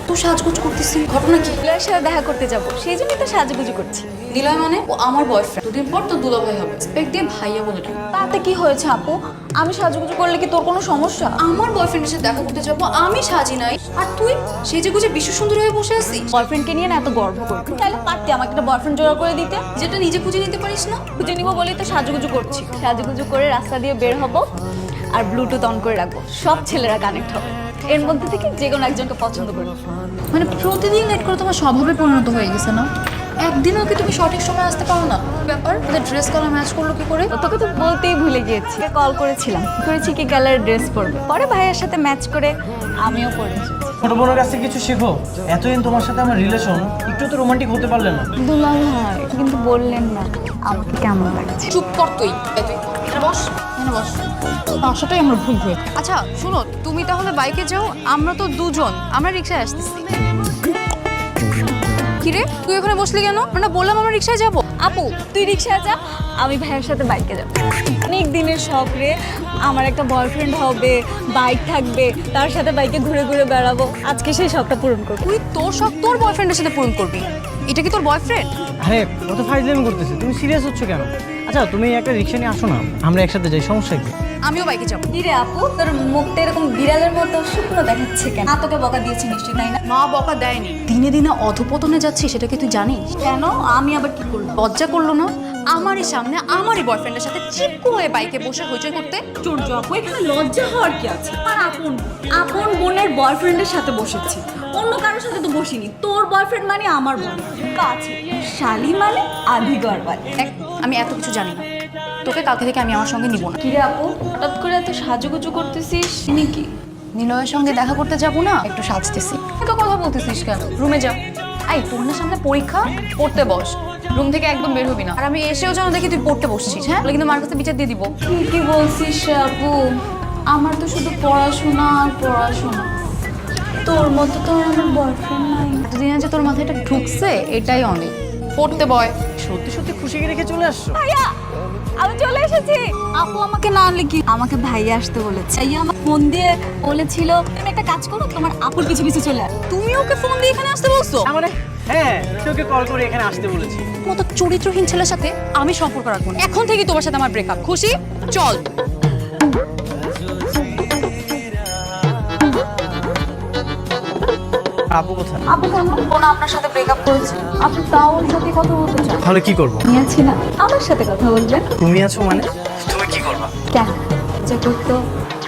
এত সাজগোজ করতেছি, ঘটনা কি? নিলয়ের সাথে দেখা করতে যাব, সেই জন্যই তো সাজুগুজু করছি। নিলয় মানে ও আমার বয়ফ্রেন্ড, দুদিন পর তো দুলাভাই হবে, রেসপেক্ট দিয়ে ভাইয়া বলে ডাক। তাতে কি হয়েছে আপু? আমি সাজুগুজু করলে কি তোর কোনো সমস্যা? আমার বয়ফ্রেন্ডের সাথে দেখা করতে যাবো, আমি সাজি নাই আর তুই সেজে গুজে বিশ্ব সুন্দর হয়ে বসে আছিস। বয়ফ্রেন্ডকে নিয়ে না এত গর্ব করবি, তাহলে পারতি আমাকে একটা বয়ফ্রেন্ড জোগাড় করে দিতে। যেটা নিজে খুঁজে নিতে পারিস না। খুঁজে নিব বলেই তো সাজুগুজু করছি। সাজুগুজু করে রাস্তা দিয়ে বের হব আর ব্লুটুথ অন করে রাখবো, সব ছেলেরা কানেক্ট হবে। এর মধ্যে থেকে যে কোনো একজনকে পছন্দ করবো। মানে প্রতিদিন লেট করে তোমার স্বভাবে পরিণত হয়ে গেছে না? একদিনও কি তুমি সঠিক সময় আসতে পারো না? ব্যাপার, ওদের ড্রেস কালার ম্যাচ করলো কি করে? তোকে তো বলতেই ভুলে গিয়েছি, কল করেছিলাম, করেছি কি কালারের ড্রেস পরবে, পরে ভাইয়ের সাথে ম্যাচ করে আমিও পরেছি। ছোট বোনের কাছ থেকে কিছু শেখো। এতদিন তোমার সাথে আমার রিলেশন, একটু তো রোমান্টিক হতে পারলে না? দুলা ভাই কিন্তু বললেন না আমাকে কেমন লাগছে। চুপ কর তুই। তুই এখানে বস, এখানে বস। বাসাটাই আমার ভুল হয়ে। আচ্ছা শোনো, তুমি তাহলে বাইকে যাও, আমরা তো দুজন, আমরা রিক্সায় আসতেছি। কিরে তুই ওখানে বসলি কেন? আমরা বললাম আমরা রিক্সায় যাবো। আপু তুই রিক্সায় যা, আমি ভাইয়ের সাথে বাইকে যাব। অনেক দিনের শখ রে, আমার একটা বয়ফ্রেন্ড হবে, বাইক থাকবে, তার সাথে বাইকে ঘুরে ঘুরে বেড়াবো। আজকে সেই শখটা পূরণ করবো। তুই তোর শখ তোর বয়ফ্রেন্ডের সাথে পূরণ করবি? এটা কি তোর বয়ফ্রেন্ড? আরে কত ফাইজলামি করতেছে, তুমি সিরিয়াস হচ্ছ কেন? আচ্ছা তুমি একটা রিক্সা নিয়ে আসো না, আমরা একসাথে যাই, সমস্যা কি? আমিও বাইকে যাবো। কি রে আপু, তোর মুখটা এরকম বিড়ালের মতো শুকনো দেখাচ্ছে কেন? না তোকে বকা দিয়েছি নিশ্চয়ই, তাই না? মা বকা দেয়নি। দিনে দিনে অধপতনে যাচ্ছে, সেটা কি তুই জানিস? কেন? আমি আবার কি করলাম? লজ্জা করলো না আমারই সামনে আমারই বয়ফ্রেন্ডের সাথে চিপকু হয়ে বাইকে বসে হইচই করতে? চোর আপু, এখানে লজ্জা হওয়ার কি আছে? আর আপন বোনের বয়ফ্রেন্ডের সাথে বসেছি, অন্য কারোর সাথে তো বসিনি। তোর বয়ফ্রেন্ড মানে আমার বোন আছে, শালি মানে আধি গড়বাল। দেখ, আমি এত কিছু জানি না, তোকে কালকে থেকে আমি আমার সঙ্গে নিব না। কি রে আপু, হঠাৎ করে এত সাজুগুজু করতেছিস নাকি? নিলয়ের সঙ্গে দেখা করতে যাবো না, একটু সাজতেছি। তো কথা বলতেছিস কেন? রুমে যা। এই তোর না সামনে পরীক্ষা, পড়তে বস। রুম থেকে একদম বের হবি না। আর আমি এসেও যেন দেখি তুই পড়তে বসছিস। হ্যাঁ, কিন্তু মার কাছে বিচার দিয়ে দিব। কি বলছিস আপু? আমার তো শুধু পড়াশোনা আর পড়াশোনা। তোর মতো তো আর আমার বয়ফ্রেন্ড নাই। এতদিন যে তোর মাথায় এটা ঢুকছে, এটাই অনেক। পড়তে বয়। সত্যি সত্যি খুশিকে রেখে চলে আসছো? ভাইয়া আমি চলে এসেছি। আপু আমাকে না আনলে কি? আমাকে ভাইয়া আসতে বলেছে। ভাইয়া আমার ফোন দিয়ে বলেছিল তুমি একটা কাজ করো, তোমার আপুর পিছু পিছু চলে আস। তুমি ওকে ফোন দিয়ে এখানে আসতে বলছো? মানে হ্যাঁ, তোকে কল করে এখানে আসতে বলেছি। মতো চরিত্রহীন ছেলের সাথে আমি সম্পর্ক রাখবো না। এখন থেকে তোমার সাথে আমার ব্রেকআপ। খুশি? চল। আপু কোথায়? আপু কেন? বোন আপনার সাথে ব্রেকআপ করেছে, আপনি তাও ওর সাথে কথা বলতে চান? তাহলে কি করবো? নিয়েছি না, আমার সাথে কথা বলবেন। তুমি আছো মানে তুমি কি করবা? কেন যে করতো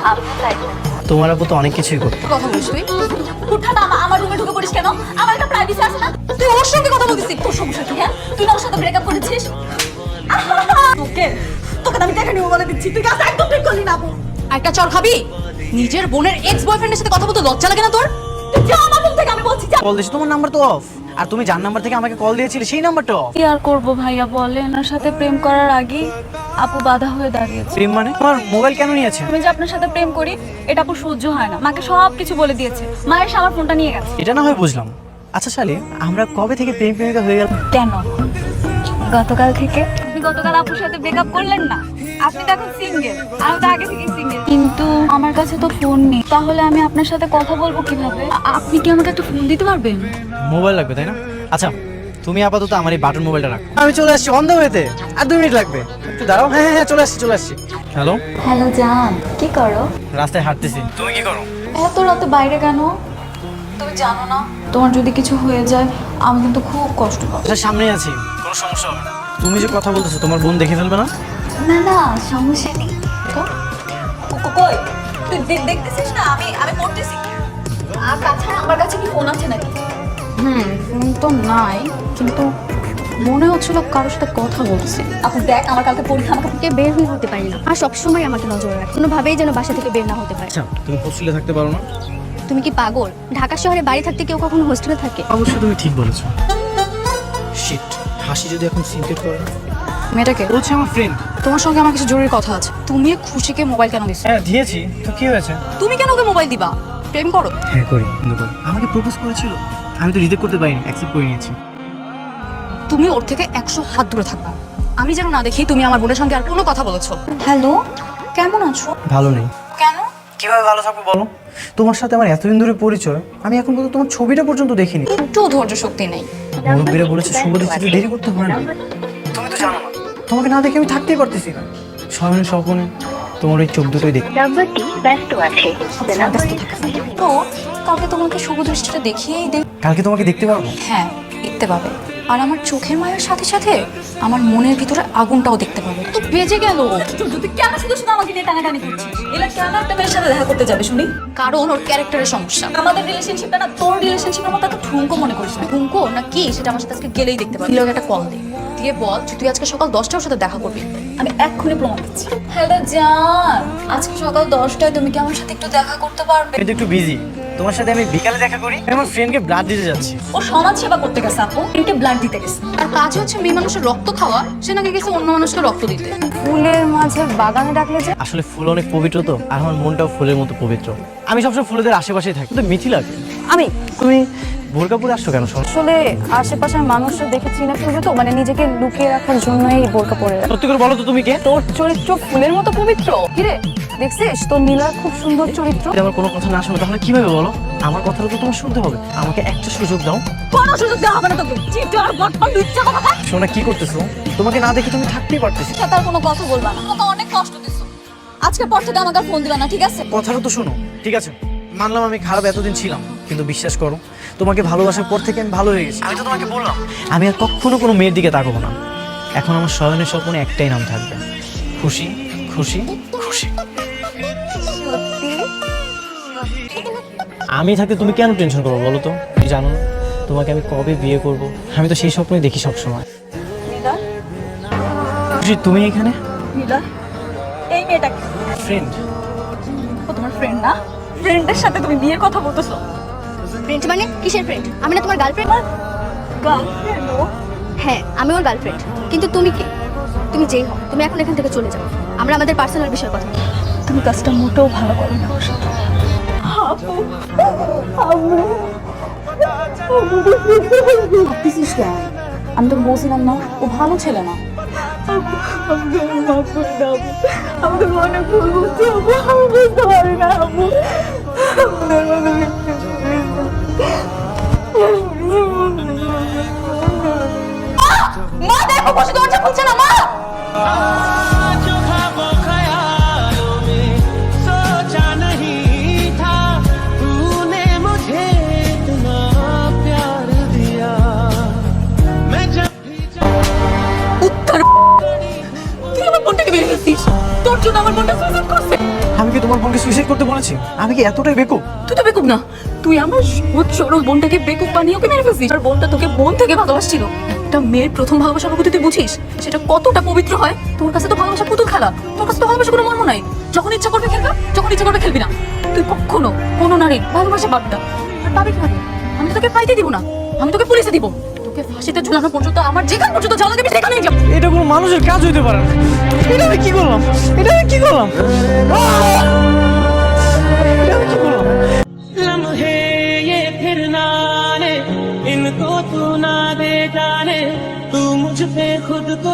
আমি তাই। তোমার আপু তো অনেক কিছুই করতো। কথা বলিস তুই? হুটহাট আমার রুমে ঢুকে পড়িস কেন? আমার একটা প্রাইভেসি আছে না? তুই ওর সঙ্গে কথা বলতেছিস? তোর সমস্যা কি? হ্যাঁ, তুই না ওর সাথে ব্রেকআপ করেছিস? তোকে তোকে তো আমি দেখে নিবো বলে দিচ্ছি, তুই কাজ একদম ঠিক করলি না আপু। একটা চর খাবি? নিজের বোনের এক্স বয়ফ্রেন্ডের সাথে কথা বলতে লজ্জা লাগে না তোর? তুই যা আমার রুম থেকে, আমি বলছি যা। কল দিয়েছি, তোমার নাম্বার তো অফ। আর তুমি যার নাম্বার থেকে আমাকে কল দিয়েছিলে সেই নাম্বারটা অফ। কি আর করবো ভাইয়া, বলেন ওর সাথে প্রেম করার আগে আপু বাধা হয়ে দাঁড়িয়েছে। প্রেম মানে? তোমার মোবাইল কেন নিয়েছে? আমি যে আপনার সাথে প্রেম করি এটা আপু সহ্য হয় না। মাকে সব কিছু বলে দিয়েছে, মায়ের এসে আমার ফোনটা নিয়ে গেছে। এটা না হয় বুঝলাম। আচ্ছা শালি, আমরা কবে থেকে প্রেম প্রেমিকা হয়ে গেলাম? কেন? গতকাল থেকে। আপনি গতকাল আপুর সাথে ব্রেকআপ করলেন না? আপনি তো এখন সিঙ্গেল, আমি তো আগে থেকেই সিঙ্গেল। কিন্তু আমার কাছে তো ফোন নেই, তাহলে আমি আপনার সাথে কথা বলবো কিভাবে? আপনি কি আমাকে একটা ফোন দিতে পারবেন? মোবাইল লাগবে তাই না? আচ্ছা তুমি আপাতত আমার এই বাটন মোবাইলটা রাখো, আমি চলে আসছি অন দ্য ওয়েতে। আর 2 মিনিট লাগবে, একটু দাঁড়াও। হ্যাঁ হ্যাঁ চলে আসছি। হ্যালো হ্যালো জান, কি করো? রাস্তায় হাঁটতেছি। তুমি কি করো? এত রাতে বাইরে কেন? তুমি জানো না তোমার যদি কিছু হয়ে যায় আমি কিন্তু খুব কষ্ট পাবো। আচ্ছা সামনে আছি, কোনো সমস্যা হবে না। তুমি যে কথা বলতেছো তোমার বোন দেখে ফেলবে না? না না, সমস্যা নেই। কই তুই দেখতেছিস না আমি পড়তেছি। আর তাছাড়া আমার কাছে কি ফোন আছে নাকি? ফোন তো নাই, কিন্তু মনে হচ্ছিল কারোর সাথে কথা বলছি। আপু দেখ, আমার কালকে পরীক্ষা, আমাকে থেকে বের হয়ে হতে পারি না আর সবসময় আমাকে নজর রাখে, কোনোভাবেই যেন বাসা থেকে বের না হতে পারে। আচ্ছা তুমি হোস্টেলে থাকতে পারো না? তুমি কি পাগল? ঢাকা শহরে বাড়ি থাকতে কেউ কখনো হোস্টেলে থাকে? অবশ্যই তুমি ঠিক বলেছো। শিট, হাসি যদি এখন সিনকেট করে। মেয়েটাকে ও হচ্ছে আমার ফ্রেন্ড। তোমার সঙ্গে আমার কিছু জরুরি কথা আছে। তুমি খুশিকে মোবাইল কেন দিছো? হ্যাঁ দিয়েছি, তো কি হয়েছে? তুমি কেন ওকে মোবাইল দিবা? প্রেম করো? হ্যাঁ করি, কিন্তু করি। আমাকে প্রপোজ করেছিল, আমি তো রিজেক্ট করতে পারিনি, অ্যাকসেপ্ট করে নিয়েছি। তুমি ওর থেকে 100 হাত দূরে থাকবা। আমি যেন না দেখি তুমি আমার বোনের সঙ্গে আর কোনো কথা বলেছো। হ্যালো, কেমন আছো? ভালো নেই। কেন? কিভাবে ভালো থাকবো বলো? তোমার সাথে আমার এতদিন ধরে পরিচয়, আমি এখন পর্যন্ত তোমার ছবিটা পর্যন্ত দেখিনি। একটু ধৈর্য শক্তি নেই। মুরব্বীরা বলেছে শুভ দৃষ্টিতে দেরি করতে হয় না। তুমি তো জানো না, তোমাকে না দেখে আমি থাকতেই পারতেছি না। স্বয়ং স্বপনে তোমার ওই চোখ দুটোই দেখি। নাম্বারটি ব্যস্ত আছে। তো কালকে তোমাকে শুভ দৃষ্টিটা দেখিয়েই দেখ। কালকে তোমাকে দেখতে পারবো? হ্যাঁ, দেখতে পাবে। আর আমার চোখের মায়ের সাথে সাথে আমার মনের ভিতরে আগুনটাও দেখতে পাবে। তো বেজে গেল। তুই কেন শুধু শুধু আমাকে নিয়ে টানাটানি করছিস? এলা কেন একটা মেয়ের সাথে দেখা করতে যাবে শুনি? কারণ ওর ক্যারেক্টারের সমস্যা। আমাদের রিলেশনশিপটা না তোর রিলেশনশিপের মতো এত ঠুনকো মনে করিস না। ঠুনকো না কি সেটা আমার সাথে আজকে গেলেই দেখতে পাবি। লোক একটা কল দে, দিয়ে বল যে তুই আজকে সকাল 10টার সাথে দেখা করবি। আমি এক্ষুনি প্রমাণ দিচ্ছি। হ্যালো জান, আজকে সকাল 10টায় তুমি কি আমার সাথে একটু দেখা করতে পারবে? কিন্তু একটু বিজি, তোমার সাথে আমি বিকালে দেখা করি। আমি আমার ফ্রেন্ডকে ব্লাড দিতে যাচ্ছি। ও সমাজ সেবা করতে গেছে আপু, এনকে ব্লাড দিতে গেছে। আর কাজ হচ্ছে মেয়ে মানুষের রক্ত খাওয়া, সে নাকি গেছে অন্য মানুষকে রক্ত দিতে। ফুলের মাঝে বাগানে ডাকলে যে আসলে ফুল অনেক পবিত্র তো, আর আমার মনটাও ফুলের মতো পবিত্র। আমি সবসময় ফুলেদের আশেপাশেই থাকি, কিন্তু মিথি লাগে। আমি তুমি বোরকা পরে আসছো কেন? শোনো, আসলে আশেপাশের মানুষরা দেখেছি না খুঁজে, তো মানে নিজেকে লুকিয়ে রাখার জন্যই বোরকা পরে রাখি। সত্যি করে বলো তো তুমি কে? তোর চরিত্র ফুলের মতো পবিত্র। কিরে দেখছিস তোর নীলার খুব সুন্দর চরিত্র। যদি আমার কোনো কথা না শোনো তাহলে কিভাবে বলো? আমার কথাটা তো তোমার শুনতে হবে। আমাকে একটা সুযোগ দাও। কোনো সুযোগ দেওয়া হবে না তোকে। চিন্তা আর বটফল লুচ্চা কথা। শোনা, কি করতেছো? তোমাকে না দেখে তুমি থাকতেই পারতেছি। সাথে আর কোনো কথা বলবা না। আমাকে অনেক কষ্ট দিছো। আজকে পর থেকে আমাকে আর ফোন দিবা না, ঠিক আছে? কথাটা তো শোনো। ঠিক আছে, মানলাম আমি খারাপ এতদিন ছিলাম, কিন্তু বিশ্বাস করো, তোমাকে ভালোবাসার পর থেকে আমি ভালো হয়ে গেছি। আমি তো তোমাকে বললাম আমি আর কখনো কোনো মেয়ের দিকে তাকাবো না। এখন আমার শয়নের স্বপ্নে একটাই নাম থাকবে, খুশি খুশি খুশি। সত্যি? আমি থাকতে তুমি কেন টেনশন করো বলো তো? জানো না তোমাকে আমি কবে বিয়ে করব? আমি তো সেই স্বপ্নই দেখি সবসময়। নীলা, খুশি, তুমি এখানে? নীলা, এই মেয়েটাকে ফ্রেন্ড। ও তোমার ফ্রেন্ড না? ফ্রেন্ডের সাথে তুমি বিয়ের কথা বলতেছো? ফ্রেন্ড মানে কিসের ফ্রেন্ড? আমি না তোমার গার্লফ্রেন্ড? গার্লফ্রেন্ড? হ্যাঁ, আমি ওর গার্লফ্রেন্ড। কিন্তু তুমি কে? তুমি যেই হও, তুমি এখন এখান থেকে চলে যাও। আমরা আমাদের পার্সোনাল বিষয়ে কথা বলি। তুমি কাজটা মোটেও ভালো করো না ওর সাথে। আপু, আপু, ভাবতেছিস কেন? আমি তো বলছিলাম না ও ভালো ছেলে না। আমাদের মনে ভুল বুঝছি আপু, আমি বুঝতে পারি না আপু। মা দেখো, বসে দরজা খুলছে না। মা जो ख्वाबों ख्यालों में सोचा नहीं था, तूने मुझे इतना प्यार दिया। मैं जब भी উত্তর তুই আমার বোনটাকে বের করছিস। তোর জন্য আমার বোনটা সুইসাইড করছে। আমি কি তোমার বোনকে সুইসাইড করতে বলেছি? আমি কি এতটাই বেকুব? তুই তো বেকুব না, তুই আমার সহজ সরল বোনটাকে বেকুব বানিয়ে ওকে মেরে ফেলছিস। আর বোনটা তোকে বোন থেকে ভালোবাসছিল। একটা মেয়ের প্রথম ভালোবাসার অনুভূতি তুই বুঝিস সেটা কতটা পবিত্র হয়? তোর কাছে তো ভালোবাসা পুতুল খেলা, তোর কাছে তো ভালোবাসা কোনো মর্ম নাই। যখন ইচ্ছা করবে খেলবা, যখন ইচ্ছা করবে খেলবি না। তুই কখনো কোনো নারীর ভালোবাসা পাবি না। আর পাবি কিভাবে? আমি তো তোকে পাইতে দিব না, আমি তোকে পুলিশে দিব। তোকে ফাঁসিতে ঝুলানো পর্যন্ত আমার যেখান পর্যন্ত জ্বালা দেবে সেখানেই যাবো। এটা কোনো মানুষের কাজ হইতে পারে না। এটা আমি কি করলাম? এটা আমি কি করলাম? এটা আমি কি করলাম? लम्हे ये फिर ना आने, इनको तू ना दे जाने, तू मुझ पे खुद को